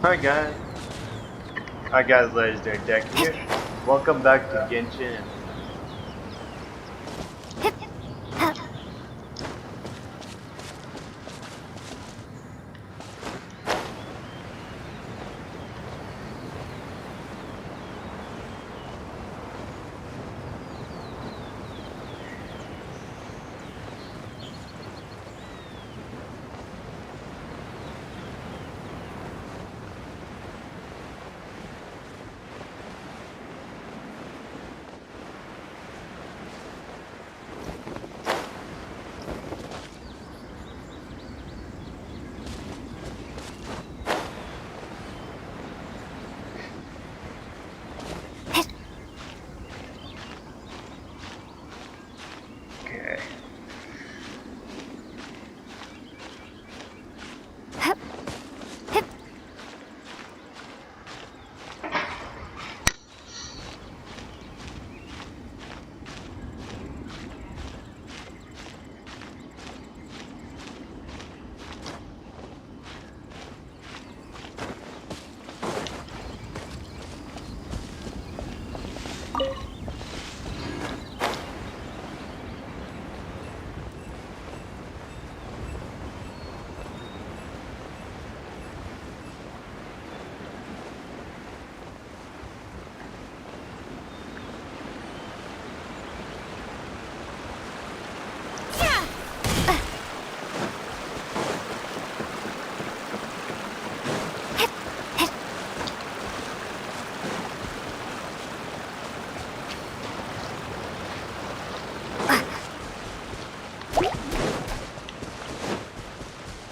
Hi guys. Hi guys, legendary deck here. Welcome back to Genshin. Okay.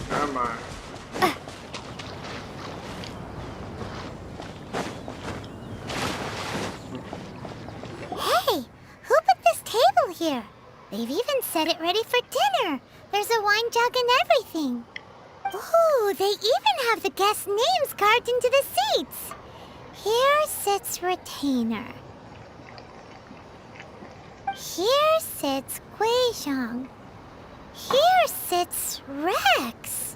Come on. Hey, who put this table here? They've even set it ready for dinner. There's a wine jug and everything. Ooh, they even have the guests' names carved into the seats. Here sits Retainer. Here sits Guizhong. Here sits Rex.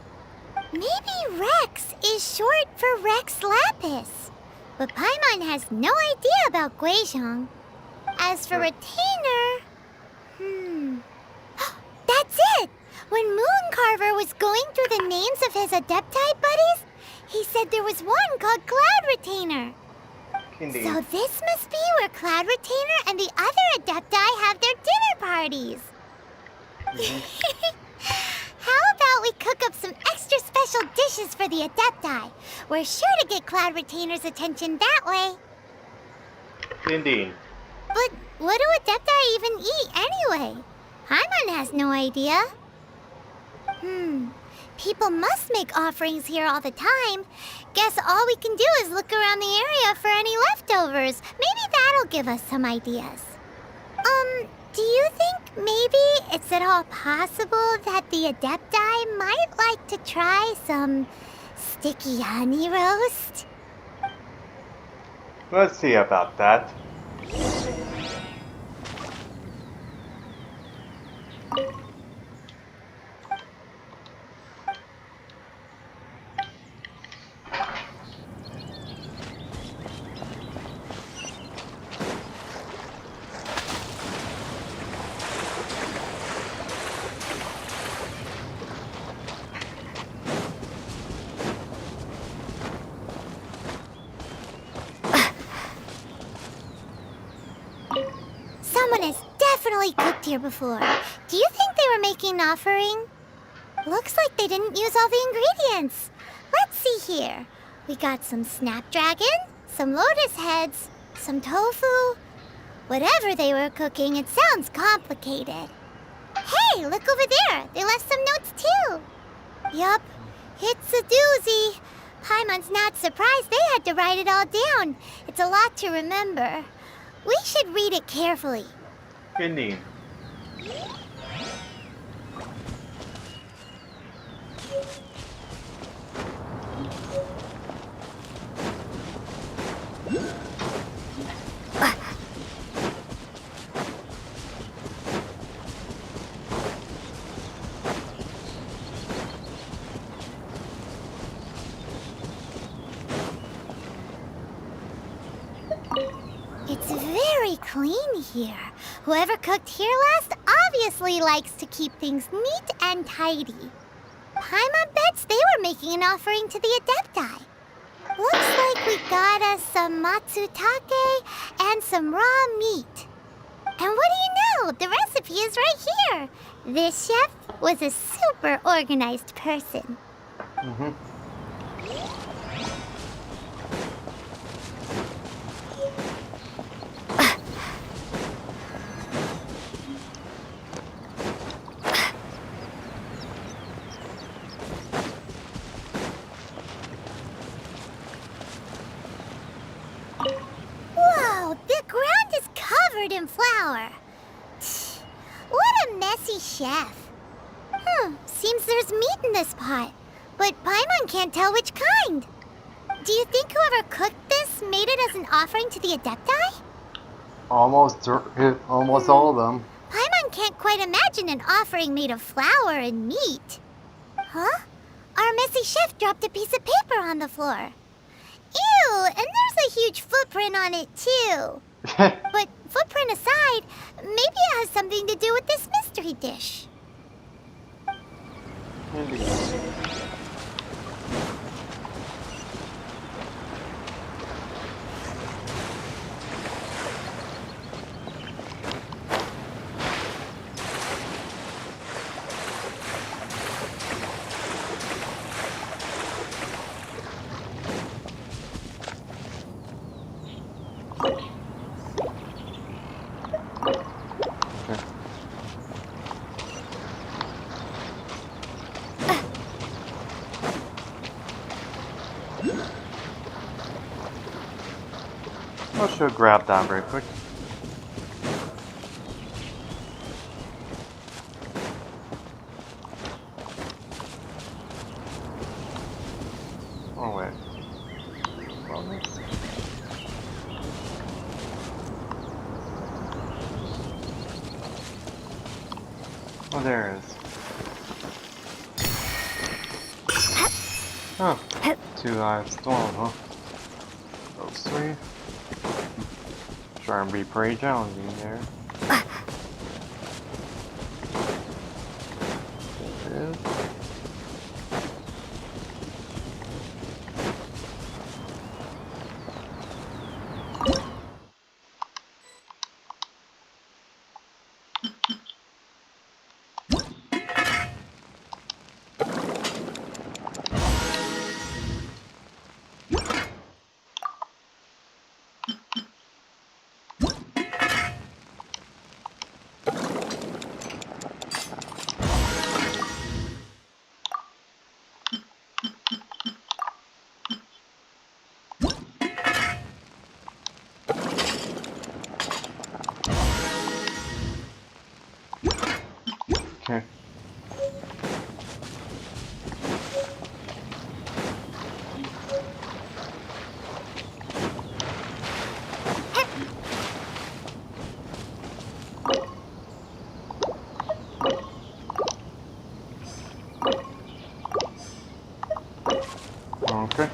Maybe Rex is short for Rex Lapis. But Paimon has no idea about Guizhong. As for Retainer... That's it! When Mooncarver was going through the names of his Adepti buddies, he said there was one called Cloud Retainer. Indeed. So this must be where Cloud Retainer and the other Adepti have their dinner parties. How about we cook up some extra special dishes for the Adepti? We're sure to get Cloud Retainer's attention that way. Indeed. But what do Adepti even eat anyway? Paimon has no idea. People must make offerings here all the time. Guess all we can do is look around the area for any leftovers. Maybe that'll give us some ideas. Do you think maybe it's at all possible that the Adepti might like to try some sticky honey roast? Let's see about that. Someone has definitely cooked here before. Do you think they were making an offering? Looks like they didn't use all the ingredients. Let's see here. We got some snapdragon, some lotus heads, some tofu. Whatever they were cooking, it sounds complicated. Hey, look over there. They left some notes too. Yup, it's a doozy. Paimon's not surprised they had to write it all down. It's a lot to remember. We should read it carefully. Indeed. really clean here. Whoever cooked here last obviously likes to keep things neat and tidy. Paimon bets they were making an offering to the Adepti. Looks like we got us some matsutake and some raw meat. And what do you know? The recipe is right here. This chef was a super organized person. Mm-hmm. Whoa, the ground is covered in flour. What a messy chef. Seems there's meat in this pot, but Paimon can't tell which kind. Do you think whoever cooked this made it as an offering to the Adepti? Almost all of them. Paimon can't quite imagine an offering made of flour and meat. Huh? Our messy chef dropped a piece of paper on the floor. Ew, and there's a huge footprint on it too. But footprint aside, maybe it has something to do with this mystery dish. I should grab that very quick. Oh wait. Well, let's see. Oh, there it is. Oh, 2 live storm, huh? Those 3. Try and be pretty challenging there. There it is. Okay. Okay.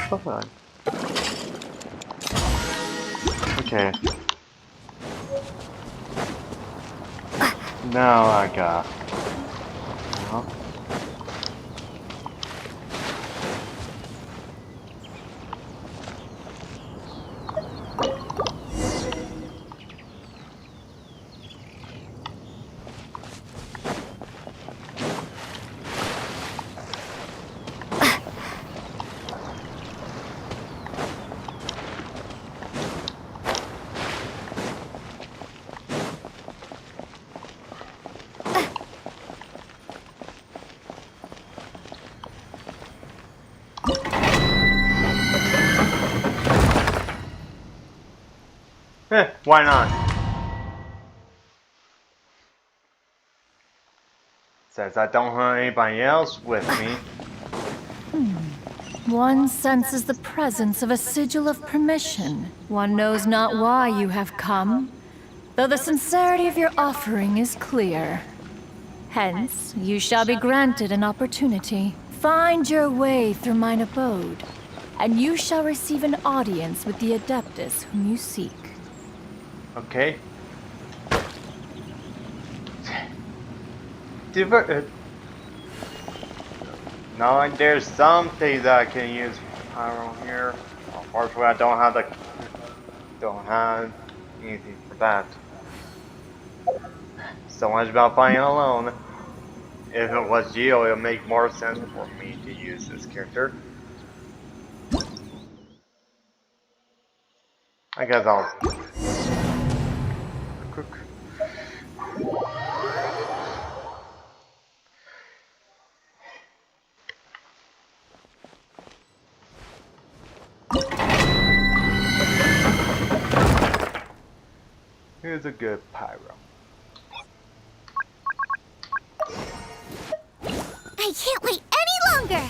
What's that? Okay. Now I got. Well. Why not? Says I don't have anybody else with me. One senses the presence of a sigil of permission. One knows not why you have come. though the sincerity of your offering is clear. Hence, you shall be granted an opportunity. Find your way through mine abode, and you shall receive an audience with the Adeptus whom you seek. Okay. No, there's some things that I can use around here. Unfortunately, I don't have anything for that. So much about fighting alone. If it was Geo, it would make more sense for me to use this character. I guess I'll cook. Here's a good pyro. I can't wait any longer!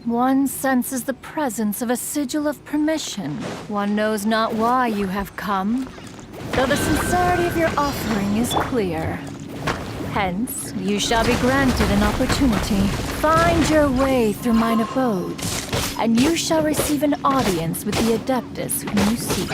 One senses the presence of a sigil of permission. One knows not why you have come, though the sincerity of your offering is clear. Hence, you shall be granted an opportunity. Find your way through mine abode, and you shall receive an audience with the Adeptus whom you seek.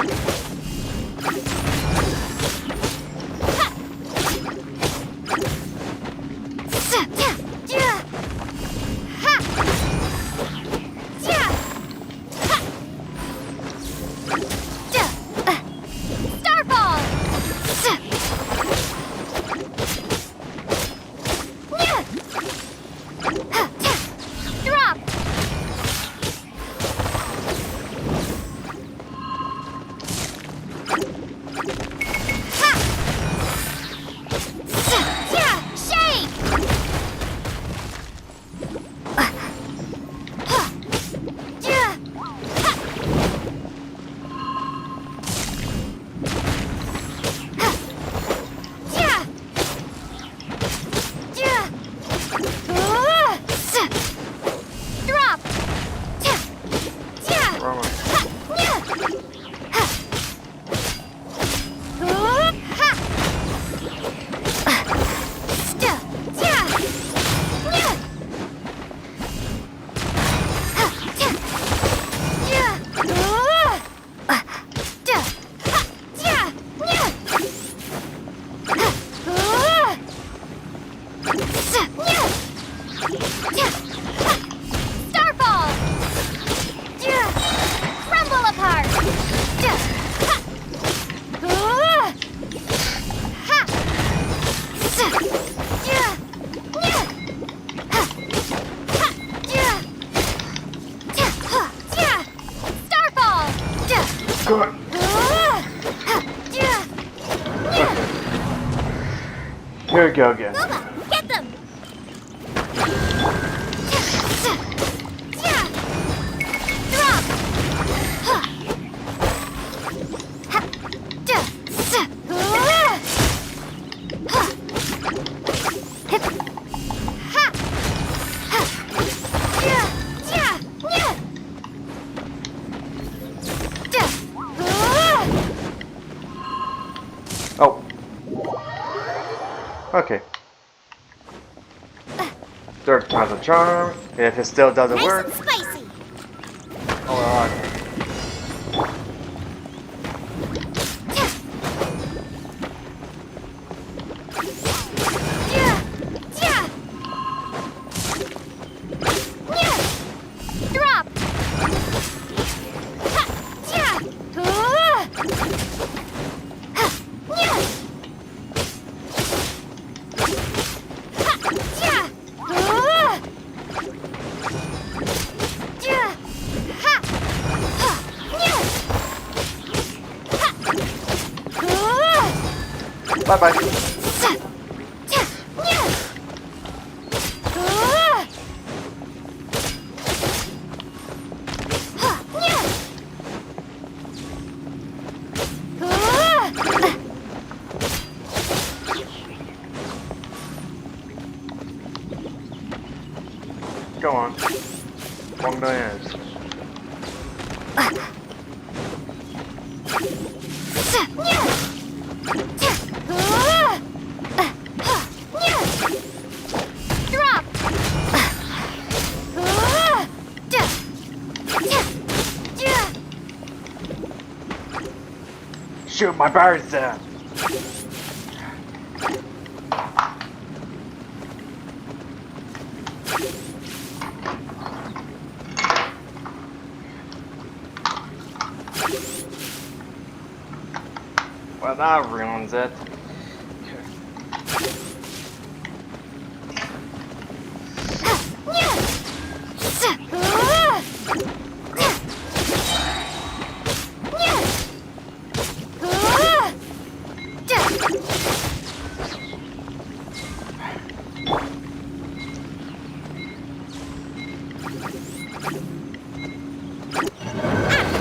Good. Here we go again. Nova, get them! Oh. Okay. Third time's a charm. If it still doesn't Nice work. and spicy! Oh, Drop! bye bye. Go on. 1 million is. Drop. Shoot my birds down. Well, that ruins it.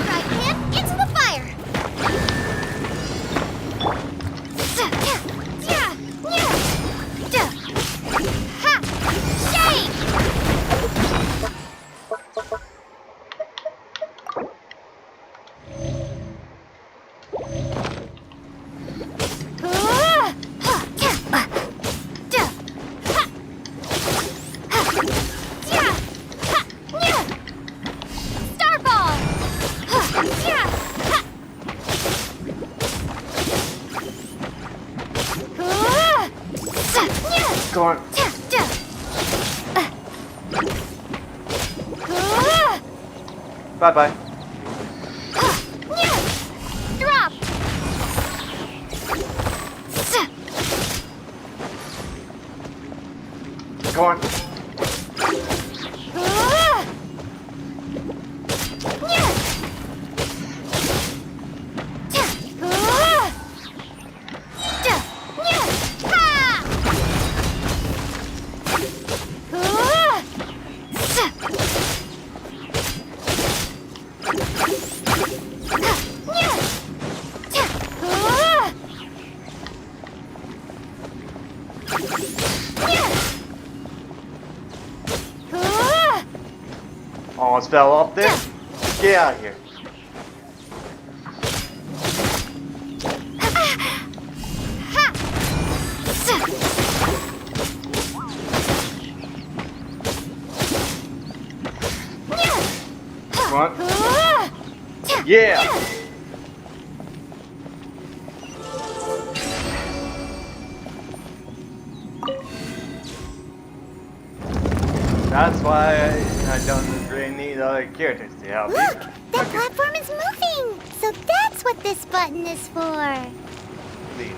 Right hand into the fire. Go on. Bye bye. Drop. Go on. Almost fell off there. Get out of here. Come on. Yeah. That's why I don't really need other characters to help me. Look, that platform is moving. So that's what this button is for. Leave.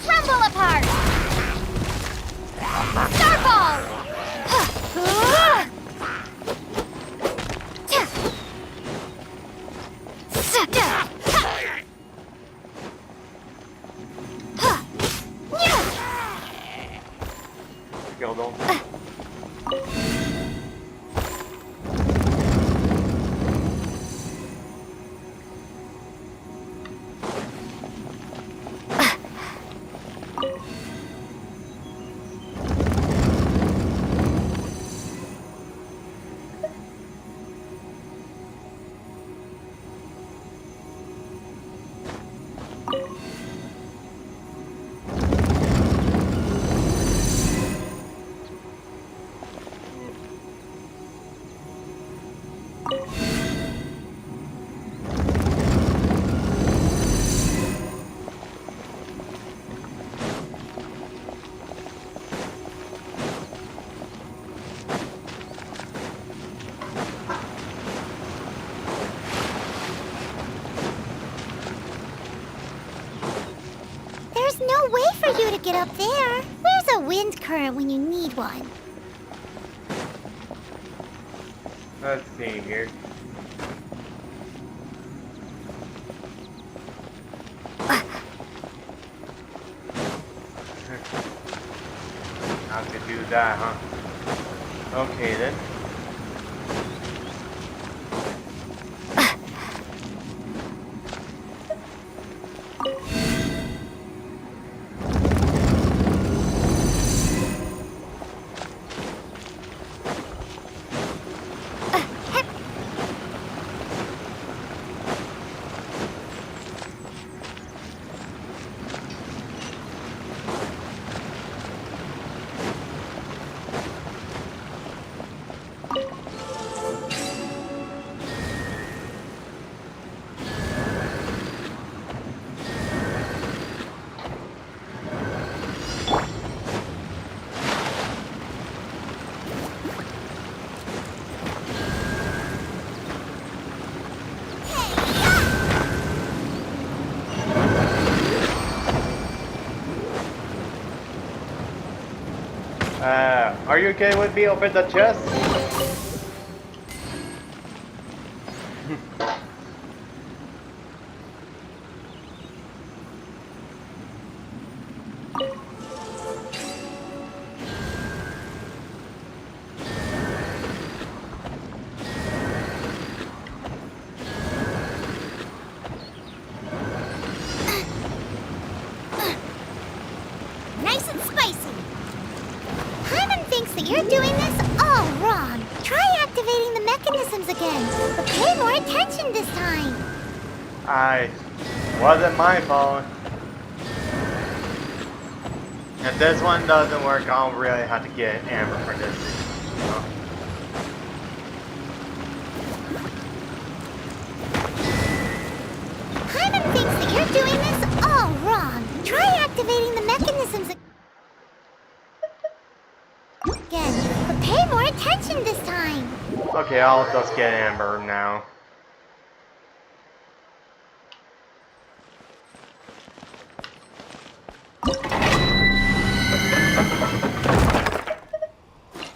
Crumble apart. Starball. Killed him. do to get up there? Where's a wind current when you need one? Let's see here. Have to do that, huh? Okay then. Are you okay with me open the chest? Nice and spicy. Hyman thinks that you're doing this all wrong. Try activating the mechanisms again, but pay more attention this time. I wasn't my fault. If this one doesn't work, I'll really have to get Amber for this. Hyman thinks that you're doing this all wrong. Try activating the mechanisms again, but pay more attention this time. Okay, I'll just get Amber now.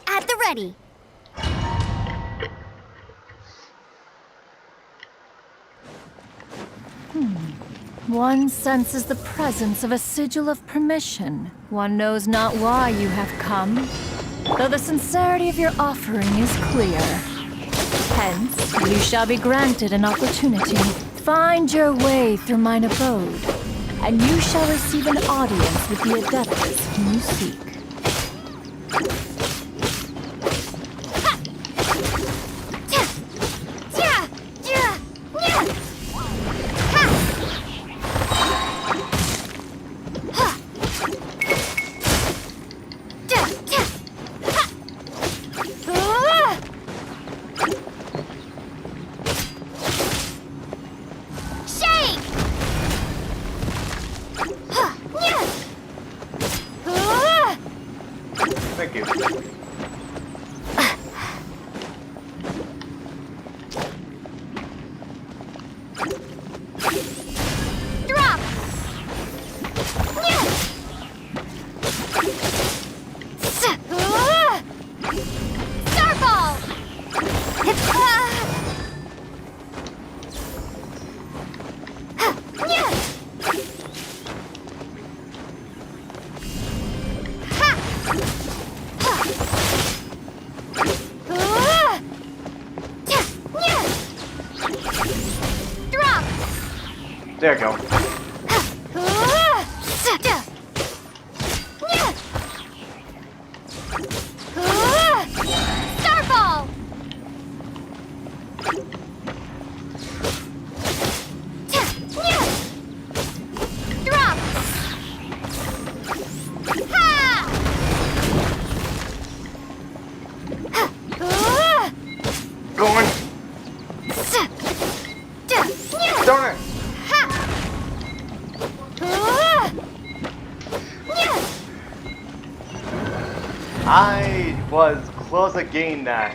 At the ready. One senses the presence of a sigil of permission. One knows not why you have come, though the sincerity of your offering is clear. Hence, you shall be granted an opportunity. Find your way through mine abode, and you shall receive an audience with the Adeptus whom you seek. Thank you. Drop! Starball! Drop! There you go. Starball! Drop! Going. Darn it. I was close to getting that.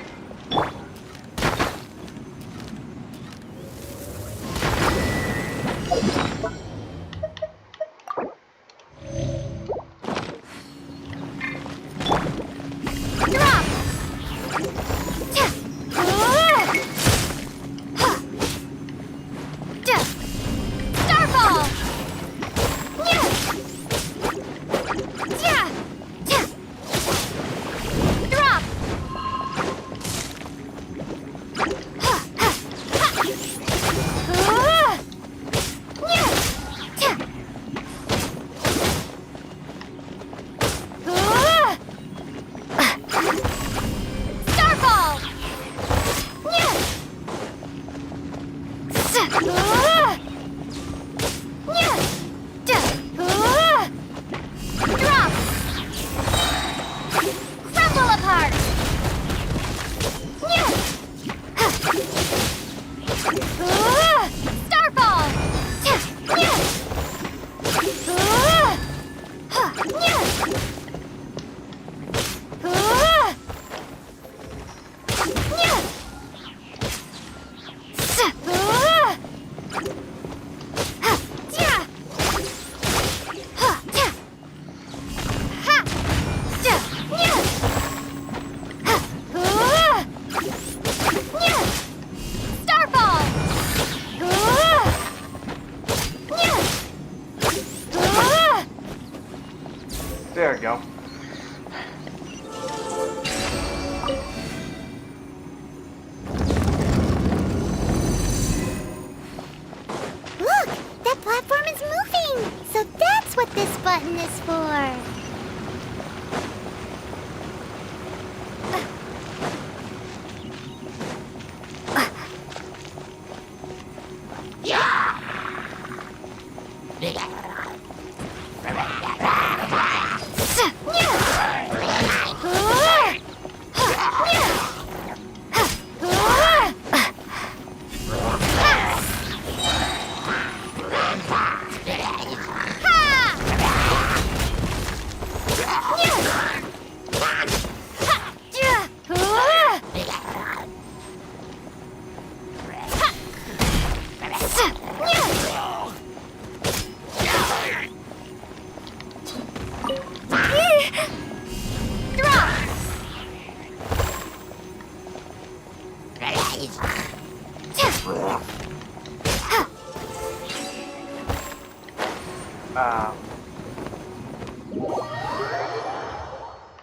There we go. Look! That platform is moving! So that's what this button is for!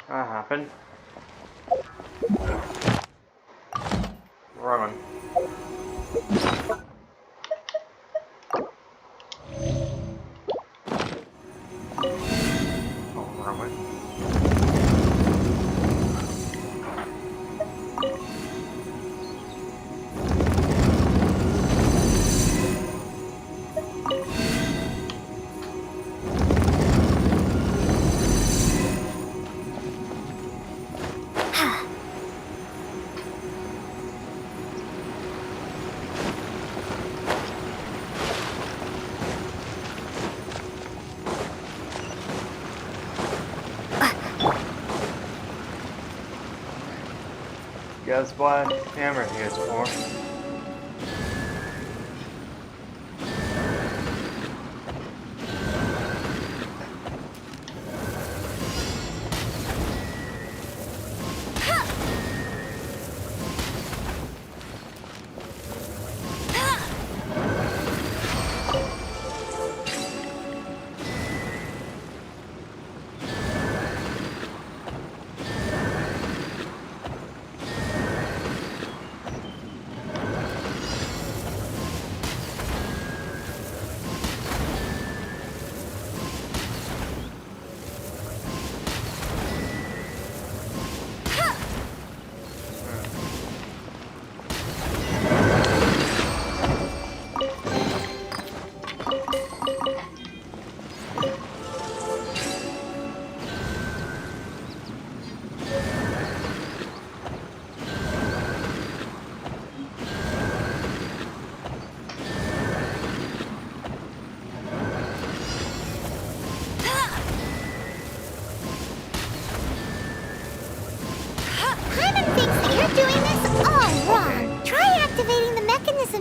That happened. Run. Oh, wrong way. Guess what hammer he is for?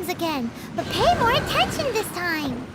Again, but pay more attention this time.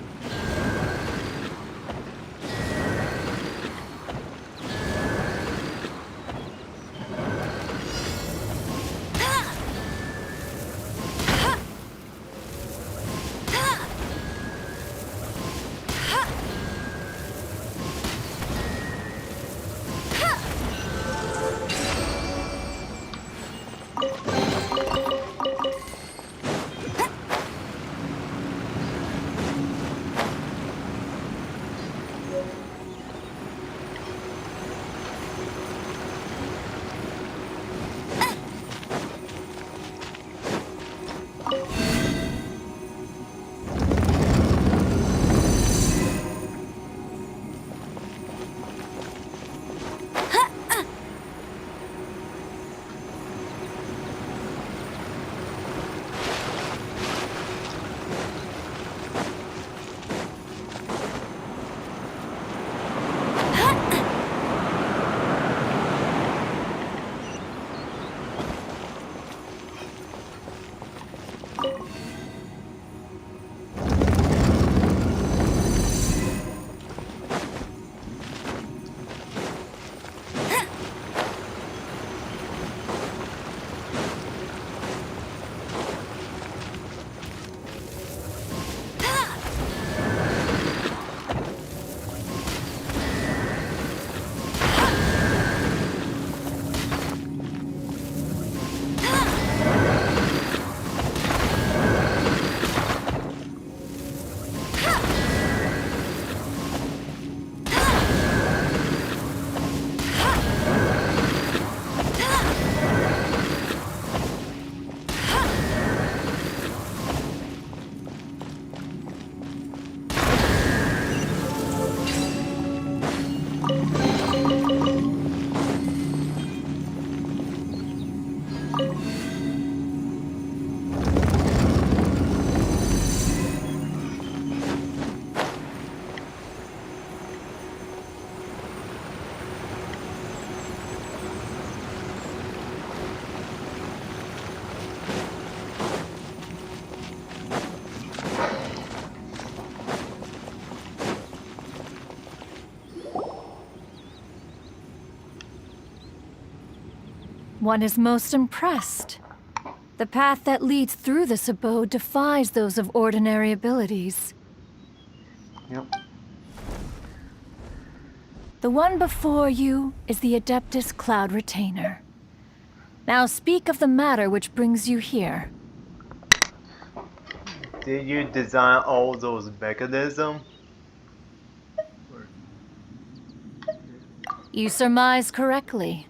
one is most impressed. The path that leads through this abode defies those of ordinary abilities. Yep. The one before you is the Adeptus Cloud Retainer. Now speak of the matter which brings you here. Did you design all those mechanisms? You surmise correctly.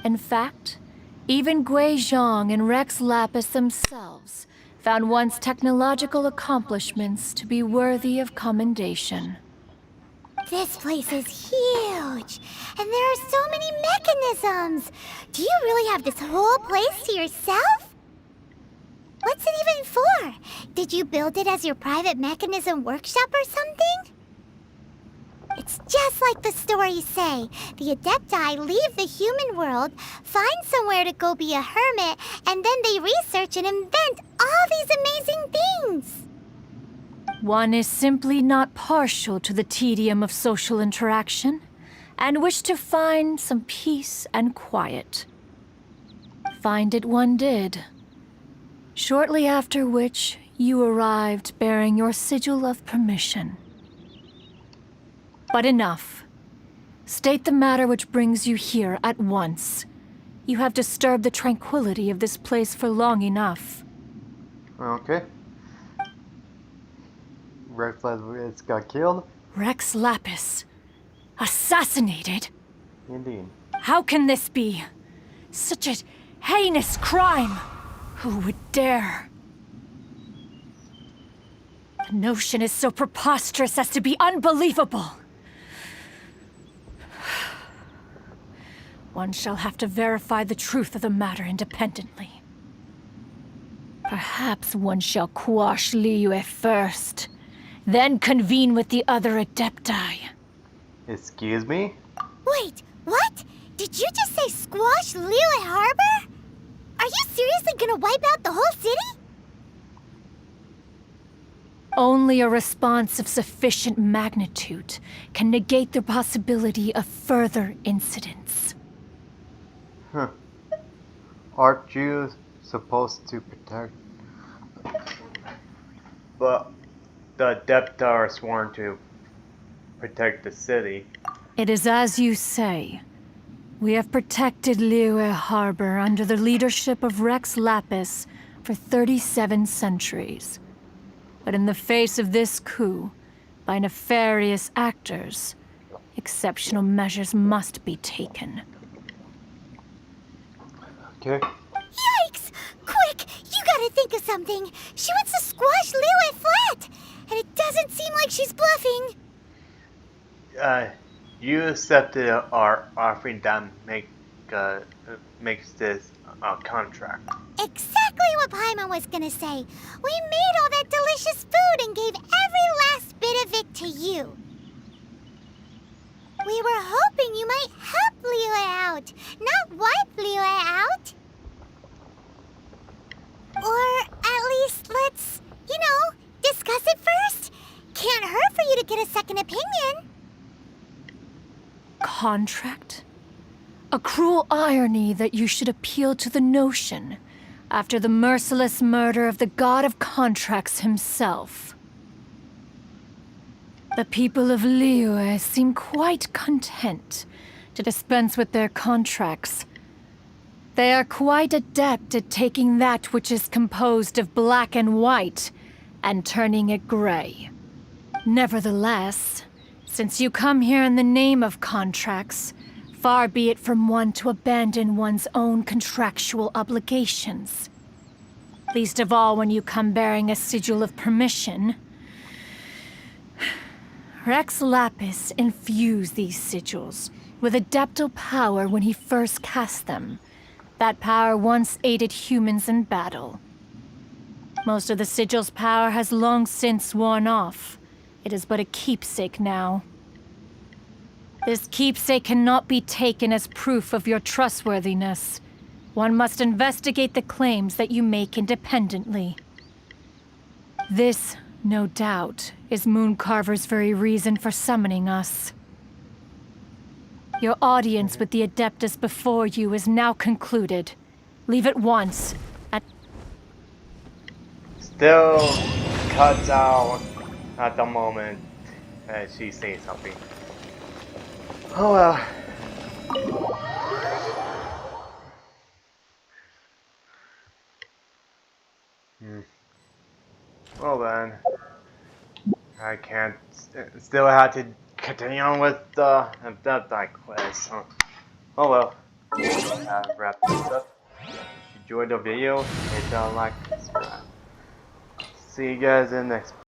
In fact, even Gui Zhang and Rex Lapis themselves found one's technological accomplishments to be worthy of commendation. This place is huge, and there are so many mechanisms. Do you really have this whole place to yourself? What's it even for? Did you build it as your private mechanism workshop or something? It's just like the stories say. The Adepti leave the human world, find somewhere to go be a hermit, and then they research and invent all these amazing things. One is simply not partial to the tedium of social interaction, and wished to find some peace and quiet. Find it one did. Shortly after which, you arrived bearing your sigil of permission. But enough. State the matter which brings you here at once. You have disturbed the tranquility of this place for long enough. Okay. Rex Lapis got killed? Rex Lapis. Assassinated? Indeed. How can this be? Such a heinous crime! Who would dare? The notion is so preposterous as to be unbelievable. One shall have to verify the truth of the matter independently. Perhaps one shall quash Liyue first, then convene with the other Adepti. Excuse me? Wait, what? Did you just say squash Liyue Harbor? Are you seriously gonna wipe out the whole city? Only a response of sufficient magnitude can negate the possibility of further incidents. Huh. Aren't you supposed to protect? But the Adepti are sworn to protect the city. It is as you say. We have protected Liyue Harbor under the leadership of Rex Lapis for 37 centuries. But in the face of this coup, by nefarious actors, exceptional measures must be taken. Okay. Yikes! Quick, you gotta think of something. She wants to squash Liyue flat, and it doesn't seem like she's bluffing. You accepted our offering that makes this contract. Exactly what Paimon was gonna say. We made all that delicious food and gave every last bit of it to you. We were hoping you might help Liyue out, not wipe Liyue out. Or at least let's, discuss it first. Can't hurt for you to get a second opinion. Contract? A cruel irony that you should appeal to the notion after the merciless murder of the god of contracts himself. The people of Liyue seem quite content to dispense with their contracts. They are quite adept at taking that which is composed of black and white and turning it gray. Nevertheless, since you come here in the name of contracts, far be it from one to abandon one's own contractual obligations. Least of all when you come bearing a sigil of permission. Rex Lapis infused these sigils with adeptal power when he first cast them. That power once aided humans in battle. Most of the sigil's power has long since worn off. It is but a keepsake now. This keepsake cannot be taken as proof of your trustworthiness. One must investigate the claims that you make independently. This, no doubt, is Mooncarver's very reason for summoning us. Your audience with the Adeptus before you is now concluded. Leave at once. Still cuts out at the moment as she says something. Oh well. Well then, I can't. Still have to continue on with the that quest. Huh? Oh well. Wrap this up. If you enjoyed the video, hit the like, subscribe. See you guys in the next.